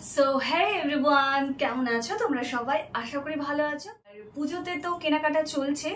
So hey everyone, কেমন আছো তোমরা সবাই? আশা করি ভালো আছো। আর পুজোতে তো কেনাকাটা চলছে,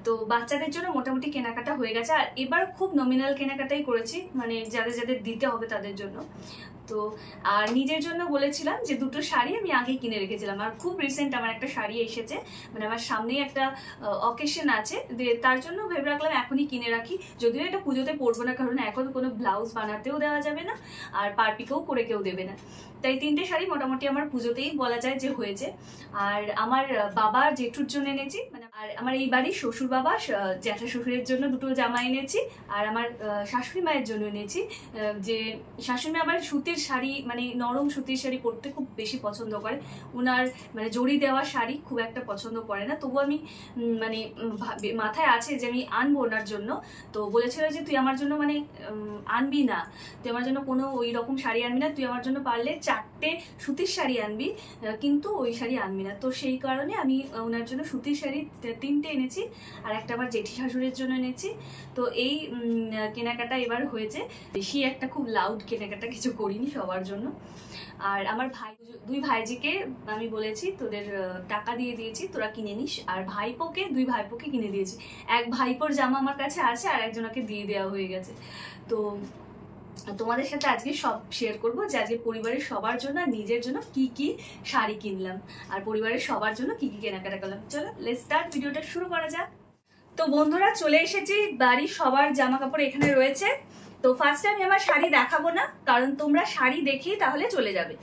তো বাচ্চাদের জন্য মোটামুটি কেনাকাটা হয়ে গেছে। আর এবার খুব নমিনাল কেনাকাটাই করেছি, মানে যাদের যাদের দিতে হবে তাদের জন্য। তো আর নিজের জন্য বলেছিলাম যে দুটো শাড়ি আমি আগেই কিনে রেখেছিলাম। আর খুব রিসেন্ট আমার একটা শাড়ি এসেছে, মানে আমার সামনেই একটা অকেশন আছে, তার জন্য ভেবে রাখলাম এখনই কিনে রাখি। যদিও এটা পুজোতে পরবো না, কারণ এখন কোনো ব্লাউজ বানাতেও দেওয়া যাবে না আর পারপিকেও করে কেউ দেবে না। তাই তিনটে শাড়ি মোটামুটি আমার পুজোতেই বলা যায় যে হয়েছে। আর আমার বাবা জেঠুর জন্য এনেছি, মানে আর আমার এই বাড়ির শ্বশুর বাবা জ্যাঠা শ্বশুরের জন্য দুটো জামা এনেছি। আর আমার শাশুড়ি মায়ের জন্য এনেছি, যে শাশুড়ি মা আবার সুতির শাড়ি, মানে নরম সুতির শাড়ি পরতে খুব বেশি পছন্দ করে। উনার মানে জড়ি দেওয়া শাড়ি খুব একটা পছন্দ করে না, তবু আমি মানে মাথায় আছে যে আমি আনবো ওনার জন্য। তো বলেছিল যে তুই আমার জন্য মানে আনবি না, তুই আমার জন্য কোনো ওই রকম শাড়ি আনবি না, তুই আমার জন্য পারলে 4টে সুতির শাড়ি আনবি, কিন্তু ওই শাড়ি আনবি না। তো সেই কারণে আমি ওনার জন্য সুতির শাড়ি 3টে এনেছি, আর একটা আমার জেঠি শাশুড়ির জন্য এনেছি। তো এই কেনাকাটা এবার হয়েছে। বেশি একটা খুব লাউড কেনাকাটা কিছু করিনি সবার জন্য। আর আমার দুই ভাইজিকে আমি বলেছি তোদের টাকা দিয়ে দিয়েছি, তোরা কিনে নিস। আর দুই ভাইপোকে কিনে দিয়েছি। এক ভাইপোর জামা আমার কাছে আছে, আর একজনকে দিয়ে দেওয়া হয়ে গেছে। তো তোমাদের সাথে আজকে সব শেয়ার করবো যে আজকে পরিবারের সবার জন্য আর নিজের জন্য কি কি শাড়ি কিনলাম, আর পরিবারের সবার জন্য কি কি কেনাকাটা করলাম। চলো লেটস স্টার্ট, ভিডিওটা শুরু করা যাক। তো বন্ধুরা, চলে এসেছি, বাড়ির সবার জামা কাপড় এখানে রয়েছে। তো ফার্স্টে আমি আমার শাড়ি দেখাবো না, কারণ তোমরা শাড়ি দেখেই তাহলে চলে যাবে।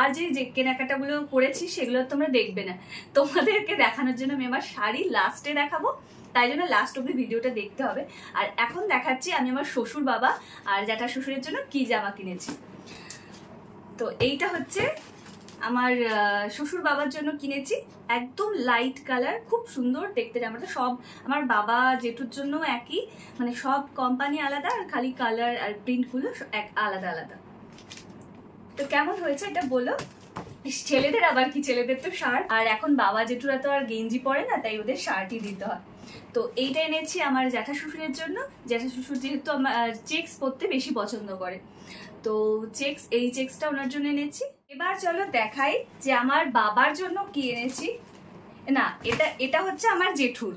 আর যে কেনাকাটাগুলো করেছি সেগুলো তোমরা দেখবে না, তোমাদেরকে দেখানোর জন্য আমি আমার শাড়ি লাস্টে দেখাবো, তাই জন্য লাস্ট অব্দি ভিডিওটা দেখতে হবে। আর এখন দেখাচ্ছি আমি আমার শ্বশুর বাবা আর জ্যাঠা শ্বশুরের জন্য কি জামা কিনেছি। তো এইটা হচ্ছে আমার শ্বশুর বাবার জন্য কিনেছি, একদম লাইট কালার, খুব সুন্দর দেখতে জামাটা। সব আমার বাবা জেঠুর জন্য একই, মানে সব কোম্পানি আলাদা, আর খালি কালার আর প্রিন্টগুলো আলাদা আলাদা। তো কেমন হয়েছে এটা বলো। ছেলেদের আবার কি, ছেলেদের তো শার্ট, আর এখন বাবা জেঠুরা তো আর গেঞ্জি পরে না, তাই ওদের শার্টই দিতে হয়। তো এইটা এনেছি আমার জ্যাঠা শ্বশুরের জন্য। জ্যাঠা শ্বশুর যেহেতু আমার চেক্স পরতে বেশি পছন্দ করে, তো এই চেক্সটা ওনার জন্য এনেছি। এবার চলো দেখাই যে আমার বাবার জন্য কি এনেছি। না, এটা হচ্ছে আমার জেঠুর।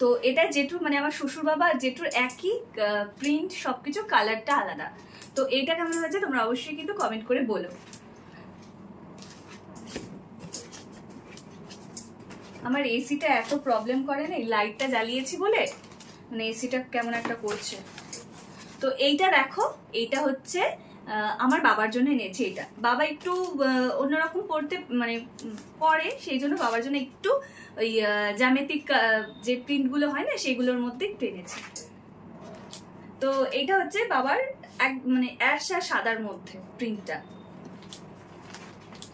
তো এটা জেঠুর, মানে আমার শ্বশুর বাবা আর জেঠুর একই প্রিন্ট, সবকিছু, কালারটা আলাদা। তো এইটা কেমন হয়েছে তোমরা অবশ্যই কিন্তু কমেন্ট করে বলো। আমার এসিটা এত প্রবলেম করে না, এই লাইটটা জ্বালিয়েছি বলে, মানে এসিটা কেমন একটা করছে। তো এইটা দেখো, এইটা হচ্ছে আমার বাবার জন্য এনেছি। এটা বাবা একটু অন্যরকম পড়তে মানে পরে, সেই জন্য বাবার জন্য একটু ওই জ্যামিতিক যে প্রিন্টগুলো হয় না সেগুলোর মধ্যে একটু এনেছি। তো এইটা হচ্ছে বাবার মানে অ্যাশ আর সাদার মধ্যে প্রিন্টটা।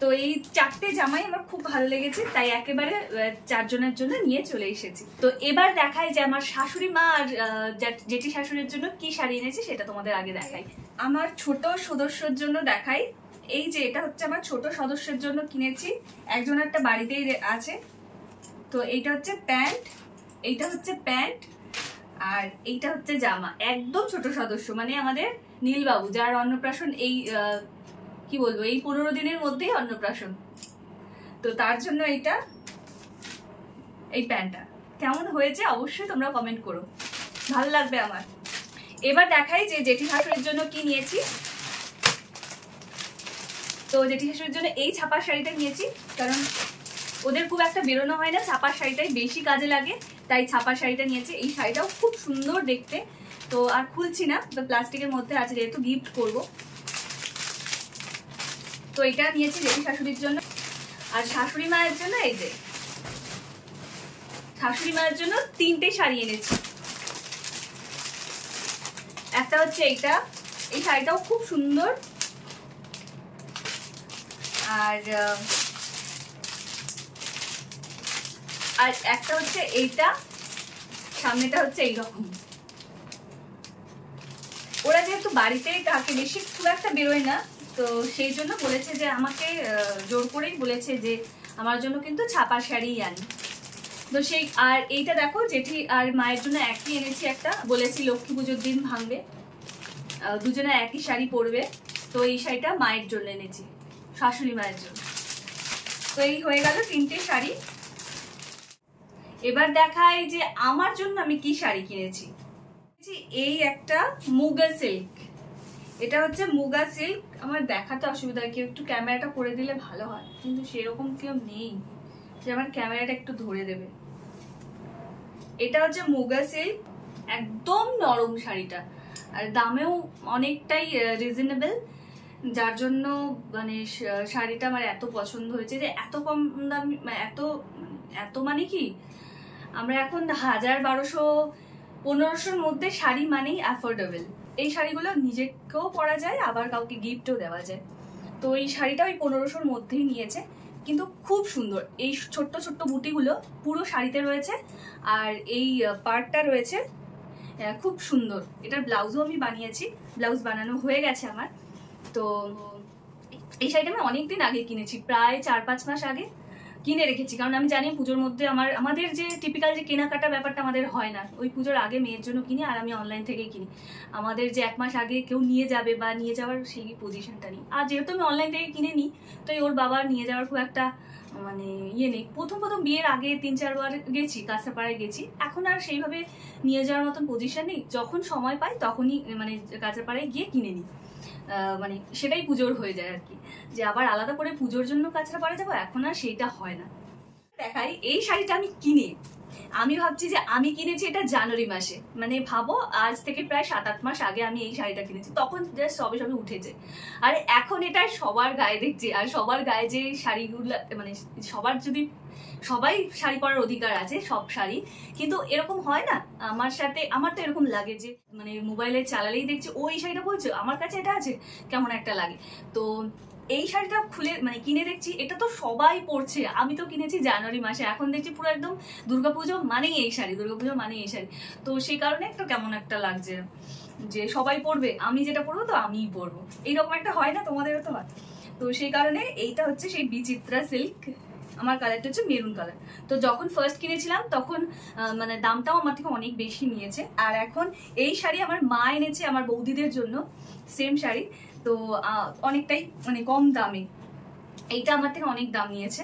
তো এই 4টে জামাই আমার খুব ভালো লেগেছে, তাই একেবারে 4 জনের জন্য নিয়ে চলে এসেছি। তো এবার দেখাই যে আমার শাশুড়ি মা আর জেঠি শাশুড়ির জন্য কি শাড়ি এনেছি, সেটা তোমাদের আগে দেখাই। আমার ছোট সদস্যর জন্য দেখাই। এই যে এটা হচ্ছে আমার ছোট সদস্যের জন্য কিনেছি, একজন একটা বাড়িতেই আছে। তো এইটা হচ্ছে প্যান্ট, এইটা হচ্ছে প্যান্ট, আর এইটা হচ্ছে জামা। একদম ছোট সদস্য, মানে আমাদের নীলবাবু, যার অন্নপ্রাশন এই কি বলবো, এই 15 দিনের মধ্যেই অন্নপ্রাশন। তো তার জন্য এই প্যান্টটা কেমন হয়েছে অবশ্যই তোমরা কমেন্ট করো, ভালো লাগবে আমার। এবার দেখাই যে জেঠি শাশুড়ির জন্য কি নিয়েছি। তো জেঠি শাশুড়ির জন্য এই ছাপার শাড়িটা নিয়েছি, কারণ ওদের খুব একটা বেরোনো হয় না, ছাপার শাড়িটাই বেশি কাজে লাগে, তাই ছাপার শাড়িটা নিয়েছি। এই শাড়িটাও খুব সুন্দর দেখতে। তো আর খুলছি না, তো প্লাস্টিকের মধ্যে আছে, যেহেতু গিফট করবো। তো এটা নিয়েছি জেঠি শাশুড়ির জন্য। আর শাশুড়ি মায়ের জন্য এই যে শাশুড়ি মায়ের জন্য 3টে শাড়ি এনেছি। একটা হচ্ছে এইটা, এই শাড়িটাও খুব সুন্দর। আর একটা হচ্ছে এইটা, সামনেটা হচ্ছে এইরকম। ওরা যেহেতু বাড়িতেই থাকে, বেশি খুব একটা বেরোয় না, তো সেই জন্য বলেছে যে আমাকে জোর করেই বলেছে যে আমার জন্য কিন্তু ছাপার শাড়িই আনি। তো সেই, আর এইটা দেখো জেঠি আর মায়ের জন্য একই এনেছি একটা, বলেছি লক্ষ্মী পুজোর দিন ভাঙবে, দুজনে একই শাড়ি পরবে। তো এই শাড়িটা মায়ের জন্য এনেছি। শাশুড়ি মায়ের জন্য। তো এই হয়ে গেল 3টে শাড়ি। এবার দেখাই যে আমার জন্য আমি কি শাড়ি কিনেছি। এই একটা মুগা সিল্ক, এটা হচ্ছে মুগা সিল্ক। আমার দেখাতে অসুবিধা, কেউ একটু ক্যামেরাটা করে দিলে ভালো হয়, কিন্তু সেরকম কেউ নেই যে আমার ক্যামেরাটা একটু ধরে দেবে। এটা হচ্ছে মুগা সিল্ক, একদম নরম শাড়িটা, আর দামেও অনেকটাই রিজনেবল, যার জন্য মানে শাড়িটা আমার এত পছন্দ হয়েছে যে এত কম দামি, এত মানে কি আমরা এখন 1000, 1200, 1500-র মধ্যে শাড়ি মানেই অ্যাফোর্ডেবল। এই শাড়িগুলো নিজেকেও পরা যায়, আবার কাউকে গিফটও দেওয়া যায়। তো এই শাড়িটা ওই 1500-র মধ্যেই নিয়েছে, কিন্তু খুব সুন্দর। এই ছোট্ট ছোট্ট বুটিগুলো পুরো শাড়িতে রয়েছে, আর এই পার্টটা রয়েছে খুব সুন্দর। এটার ব্লাউজও আমি বানিয়েছি, ব্লাউজ বানানো হয়ে গেছে আমার। তো এই শাড়িটা আমি অনেকদিন আগে কিনেছি, প্রায় 4-5 মাস আগে কিনে রেখেছি, কারণ আমি জানি পুজোর মধ্যে আমাদের যে টিপিক্যাল যে কেনাকাটা ব্যাপারটা আমাদের হয় না, ওই পুজোর আগে মেয়ের জন্য কিনি, আর আমি অনলাইন থেকেই কিনি। আমাদের যে 1 মাস আগে কেউ নিয়ে যাবে বা নিয়ে যাওয়ার সেই পজিশনটা নেই। আর যেহেতু আমি অনলাইন থেকে কিনে নিই, তো ওর বাবা নিয়ে যাওয়ার খুব একটা মানে ইয়ে নেই। প্রথম বিয়ের আগে 3-4 বার গেছি, কাঁচরাপাড়ায় গেছি, এখন আর সেইভাবে নিয়ে যাওয়ার মতন পজিশন নেই। যখন সময় পাই তখনই মানে কাঁচরাপাড়ায় গিয়ে কিনে নিই, মানে সেটাই পুজোর হয়ে যায় আর কি, যে আবার আলাদা করে পুজোর জন্য কাঁচরাপাড়া যাবো, এখন আর সেইটা হয় না। দেখাই এই শাড়িটা আমি ভাবছি যে আমি কিনেছি এটা জানুয়ারি মাসে, মানে ভাবো আজ থেকে প্রায় 7-8 মাস আগে আমি এই শাড়িটা কিনেছি, তখন জাস্ট সবে সবে উঠেছে। আর এখন এটা সবার গায়ে দেখছি, আর সবার গায়ে যে শাড়িগুলো মানে সবাই শাড়ি পরার অধিকার আছে, সব শাড়ি, কিন্তু এরকম হয় না। আমার তো এরকম লাগে যে মানে মোবাইলে চালালেই দেখছি ওই শাড়িটা বলছো, আমার কাছে এটা আছে, কেমন একটা লাগে। তো এই শাড়িটা খুলে মানে কিনে দেখছি, এটা তো সবাই পরছে, আমি তো কিনেছি জানুয়ারি মাসে, এখন দেখছি পুরো একদম দুর্গাপুজো মানেই এই শাড়ি, তো সেই কারণে একটু কেমন একটা লাগছে যে সবাই পরবে, আমি যেটা পরবো তো আমিই পরবো, এইরকম একটা হয় না, তোমাদেরও তো হয়। তো সেই কারণে এইটা হচ্ছে সেই বিচিত্রা সিল্ক, আমার কালারটা হচ্ছে মেরুন কালার। তো যখন ফার্স্ট কিনেছিলাম তখন মানে দামটাও আমার থেকে অনেক বেশি নিয়েছে, আর এখন এই শাড়ি আমার মা এনেছে আমার বৌদিদের জন্য, সেম শাড়ি, তো অনেকটাই মানে কম দামে। এইটা আমার থেকে অনেক দাম নিয়েছে,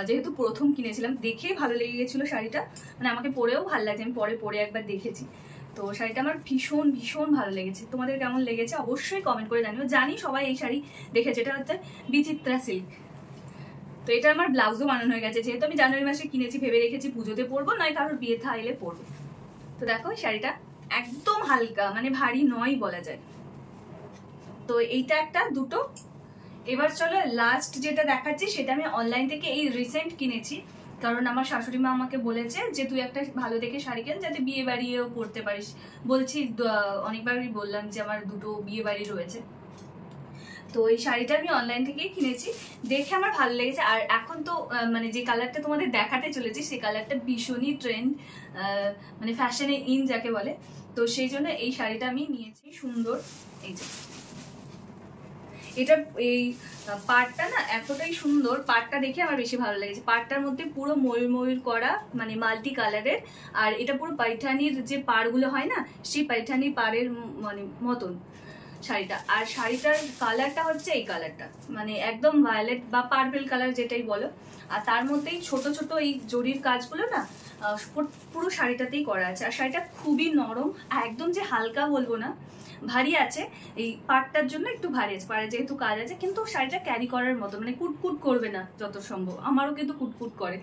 যেহেতু প্রথম কিনেছিলাম, দেখেই ভালো লেগে গেছিলো শাড়িটা, মানে আমাকে পরেও ভালো লাগছে, আমি পরে একবার দেখেছি। তো শাড়িটা আমার ভীষণ ভীষণ ভালো লেগেছে। তোমাদের কেমন লেগেছে অবশ্যই কমেন্ট করে জানিও, জানি সবাই এই শাড়ি দেখেছে। এটা হচ্ছে বিচিত্রা সিল্ক। তো এটা আমার ব্লাউজও বানানো হয়ে গেছে, যেহেতু আমি জানুয়ারি মাসে কিনেছি, ভেবে রেখেছি পুজোতে পরবো, নয় কারোর বিয়ে থা এলে পরবো। তো দেখো শাড়িটা একদম হালকা, মানে ভারী নয় বলা যায়। তো এইটা একটা, দুটো। এবার চলো লাস্ট যেটা দেখাচ্ছি, সেটা আমি অনলাইন থেকে এই রিসেন্ট কিনেছি, কারণ আমার শাশুড়ি মা আমাকে বলেছে যে তুই একটা ভালো দেখে শাড়ি কেন, যাতে বিয়ে বাড়িও পরতে পারিস। বলছি অনেকবারই বললাম যে আমার 2টো বিয়ে বাড়ি রয়েছে। তো এই শাড়িটা আমি অনলাইন থেকেই কিনেছি, দেখে আমার ভালো লেগেছে। আর এখন তো মানে যে কালারটা তোমাদের দেখাতে চলেছি, সেই কালারটা ভীষণই ট্রেন্ড, মানে ফ্যাশনে ইন যাকে বলে। তো সেই জন্য এই শাড়িটা আমি নিয়েছি, সুন্দর। এই যে এটা এই পাড়টা না এতটাই সুন্দর, পাড়টা দেখে আমার বেশি ভালো লেগেছে। পাড়টার মধ্যে পুরো ময়ূর করা, মানে মাল্টি কালারের, আর এটা পুরো পাইঠানির যে পাড়গুলো হয় না, সেই পাইঠানির পাড়ের মানে মতন শাড়িটা। আর শাড়িটার কালারটা হচ্ছে এই কালারটা, মানে একদম ভায়োলেট বা পার্পল কালার যেটাই বলো। আর তার মধ্যেই ছোট ছোট এই জরির কাজগুলো না পুরো শাড়িটাতেই করা আছে। আর শাড়িটা খুবই নরম, একদম যে হালকা বলবো না, ভারী আছে। এই পাড়টার জন্য একটু ভারী আছে, পাড়ে যেহেতু কাজ আছে, কিন্তু শাড়িটা ক্যারি করার মতো, মানে কুটকুট করবে না যত সম্ভব। আমারও কিন্তু কুটকুট করে,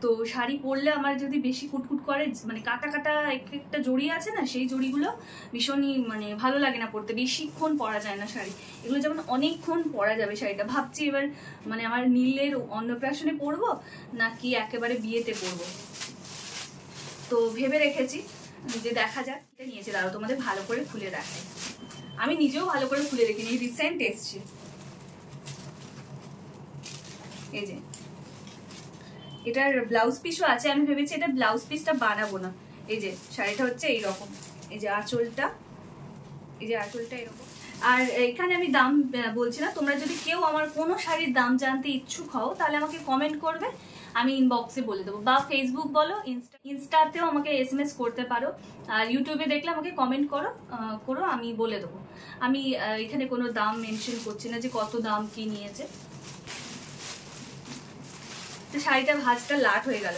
তো শাড়ি পরলে আমার যদি বেশি কুটকুট করে, মানে কাটা কাটা একটা জড়ি আছে না, সেই জড়িগুলো ভীষণই মানে ভালো লাগে না পরতে, বেশিক্ষণ পরা যায় না শাড়ি। এগুলো যেমন অনেকক্ষণ পরা যাবে শাড়িটা, ভাবছি এবার মানে আমার নীলের অন্নপ্রাশনে পরবো নাকি একেবারে বিয়েতে পরবো, তো ভেবে রেখেছি যে দেখা যাক। এটা নিয়েছি, দাঁড়াও তোমাদের ভালো করে খুলে দেখাই, আমি নিজেও ভালো করে খুলে দেখিনি, রিসেন্ট এসছে। এই যে এটার ব্লাউজ পিসও আছে, আমি ভেবেছি এটা ব্লাউজ পিসটা বানাবো না। এই যে শাড়িটা হচ্ছে এইরকম, এই যে আঁচলটা, এরকম। আর এখানে আমি দাম বলছি না, তোমরা যদি কেউ আমার কোনো শাড়ির দাম জানতে ইচ্ছুক হও, তাহলে আমাকে কমেন্ট করবে, আমি ইনবক্সে বলে দেবো, বা ফেসবুক বলো, ইনস্টাতেও আমাকে SMS করতে পারো, আর ইউটিউবে দেখলে আমাকে কমেন্ট করো, আমি বলে দেবো। আমি এখানে কোনো দাম মেনশন করছি না যে কত দাম কি নিয়েছে, তো শাড়িটা ভাঁজটা লাট হয়ে গেল।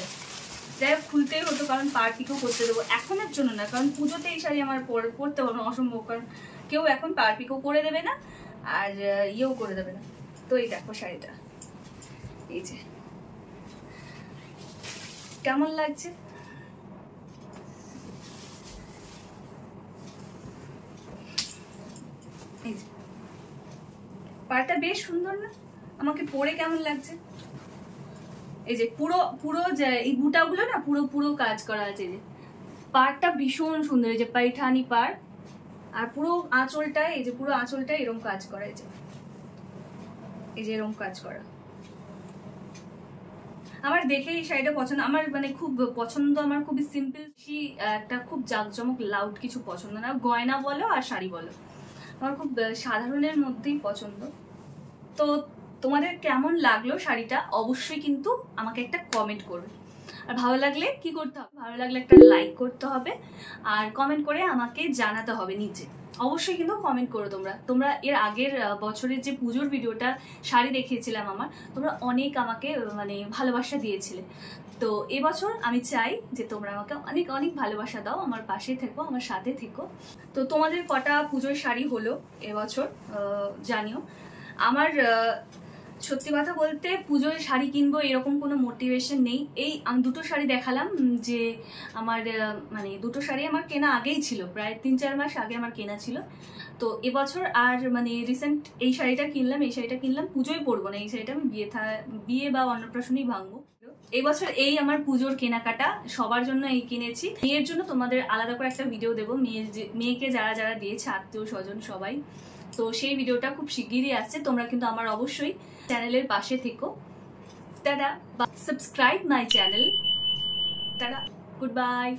যাই হোক খুলতেই হতো, কারণ পার পিকো করতে দেবো, এখনের জন্য না, কারণ পুজোতে এই শাড়ি আমার পরতে পারবো অসম্ভব, কারণ কেউ এখন পার পিকো করে দেবে না আর ইয়েও করে দেবে না। তো এই দেখো শাড়িটা, এই যে কেমন লাগছে। এই যে পাড়টা বেশ সুন্দর না, আমাকে পরে কেমন লাগছে। এই যে পুরো পুরো যে এই বুটাগুলো না পুরো পুরো কাজ করা আছে, যে পাড়টা ভীষণ সুন্দর, এই যে পাইঠানি পাড়, আর পুরো আঁচলটায় এই যে পুরো আঁচলটায় এরকম কাজ করা, এই যে এরকম কাজ করা। আমার দেখে এই শাড়িটা পছন্দ, আমার মানে খুব পছন্দ, আমার খুবই সিম্পল, একটা খুব জাঁকজমক লাউড কিছু পছন্দ না, গয়না বলো আর শাড়ি বলো, আমার খুব সাধারণের মধ্যেই পছন্দ। তো তোমাদের কেমন লাগলো শাড়িটা অবশ্যই কিন্তু আমাকে একটা কমেন্ট করবে, আর ভালো লাগলে কি করতে হবে, ভালো লাগলে একটা লাইক করতে হবে, আর কমেন্ট করে আমাকে জানাতে হবে নিচে। অবশ্যই কিন্তু কমেন্ট করো তোমরা এর আগের বছরের যে পুজোর ভিডিওটা শাড়ি দেখিয়েছিলাম আমার, তোমরা অনেক আমাকে মানে ভালোবাসা দিয়েছিলে। তো এবছর আমি চাই যে তোমরা আমাকে অনেক অনেক ভালোবাসা দাও, আমার পাশে থেকো, আমার সাথে থেকো। তো তোমাদের কটা পুজোর শাড়ি হলো এবছর জানিও। আমার সত্যি কথা বলতে পুজোয় শাড়ি কিনবো এরকম কোনো মোটিভেশন নেই। এই আমি দুটো শাড়ি দেখালাম, যে আমার মানে দুটো শাড়ি আমার কেনা আগেই ছিল, প্রায় 3-4 মাস আগে আমার কেনা ছিল। তো এবছর আর মানে রিসেন্ট এই শাড়িটা কিনলাম, পুজোয় পরবো না, এই শাড়িটা আমি বিয়ে বা অন্নপ্রাশনেই ভাঙবো। এবছর এই আমার পুজোর কেনাকাটা, সবার জন্য এই কিনেছি। মেয়ের জন্য তোমাদের আলাদা করে একটা ভিডিও দেবো, মেয়েকে যারা যারা দিয়েছে আত্মীয় স্বজন সবাই, তো সেই ভিডিওটা খুব শিগগিরই আসছে। তোমরা কিন্তু আমার অবশ্যই চ্যানেলের পাশে থেকো। Tata, subscribe my channel. Tata, good bye.